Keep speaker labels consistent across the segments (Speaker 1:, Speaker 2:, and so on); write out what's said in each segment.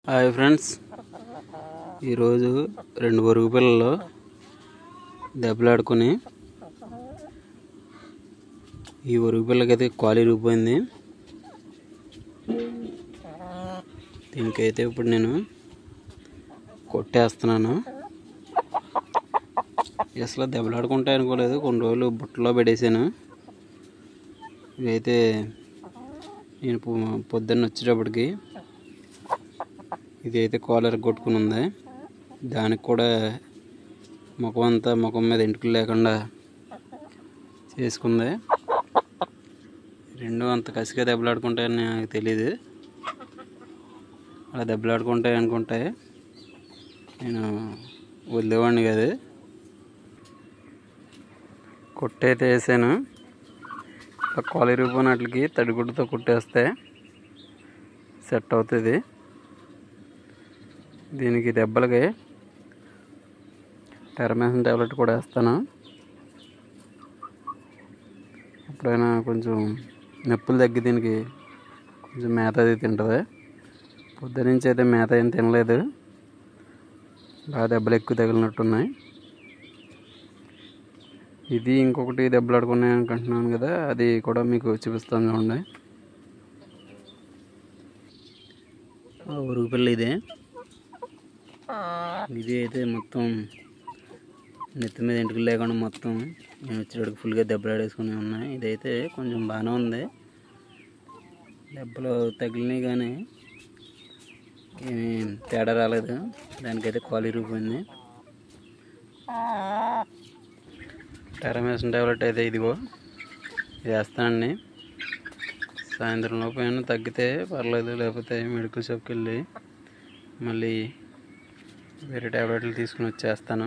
Speaker 1: Hi friends, ఈరోజు రెండు వరుగు పిల్లలు దెబ్బలాడుకుని ఈ వరుగు పిల్లకైతే కాలు ఇరిగిపోయింది. దీనికైతే ఇప్పుడు నేను కొట్టేస్తున్నాను. అసలు దెబ్బలాడుకుంటాయి అనుకోలేదు. కొన్ని రోజులు బుట్టలో పెట్టేశాను. ఇదైతే నేను పొద్దున్న వచ్చేటప్పటికి ఇదైతే కాలర్ కొట్టుకుని ఉంది. దానికి కూడా ముఖం మీద ఎంటుకలు లేకుండా చేసుకుంది. రెండు అంత కసిగా దెబ్బలాడుకుంటాయని నాకు తెలీదు. అలా దెబ్బలాడుకుంటాయి అనుకుంటే నేను వదిలేవాడిని కాదు. కొట్టయితే వేసాను. కాలు ఇరిగిపోయినట్లకి తడిగుడ్డతో కుట్టేస్తే సెట్ అవుతుంది. దీనికి దెబ్బలకి టెరమేషన్ టాబ్లెట్ కూడా వేస్తాను. ఎప్పుడైనా కొంచెం నొప్పులు తగ్గి దీనికి కొంచెం మేత అది తింటుంది. పొద్దునుంచి అయితే మేత ఏం తినలేదు. బాగా దెబ్బలు ఎక్కువ తగిలినట్టున్నాయి. ఇది ఇంకొకటి దెబ్బలాడుకున్నాయి అనుకుంటున్నాను కదా, అది కూడా మీకు చూపిస్తాను చూడండి. ఉరుగు పిల్ల ఇది అయితే మొత్తం నెత్తి మీద ఎంటుకలు లేకుండా మొత్తం నేను వచ్చేటప్పుడు ఫుల్గా దెబ్బలాడేసుకుని ఉన్నాయి. ఇదైతే కొంచెం బాగానే ఉంది. దెబ్బలు తగిలినాయి కానీ ఏమీ తేడా రాలేదు. దానికైతే కాలు ఇరిగిపోయింది. టెరమేషన్ టాబ్లెట్ అయితే ఇదిగో వేస్తానండి. సాయంత్రం లోపు ఏమైనా తగ్గితే పర్లేదు, లేకపోతే మెడికల్ షాప్కి వెళ్ళి మళ్ళీ వేరే టాబ్లెట్లు తీసుకుని వచ్చేస్తాను.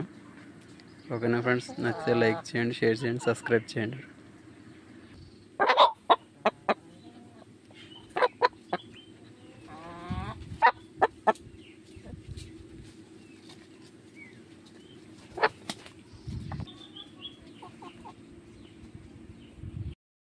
Speaker 1: ఓకేనా ఫ్రెండ్స్, నచ్చితే లైక్ చేయండి, షేర్ చేయండి, సబ్స్క్రైబ్ చేయండి.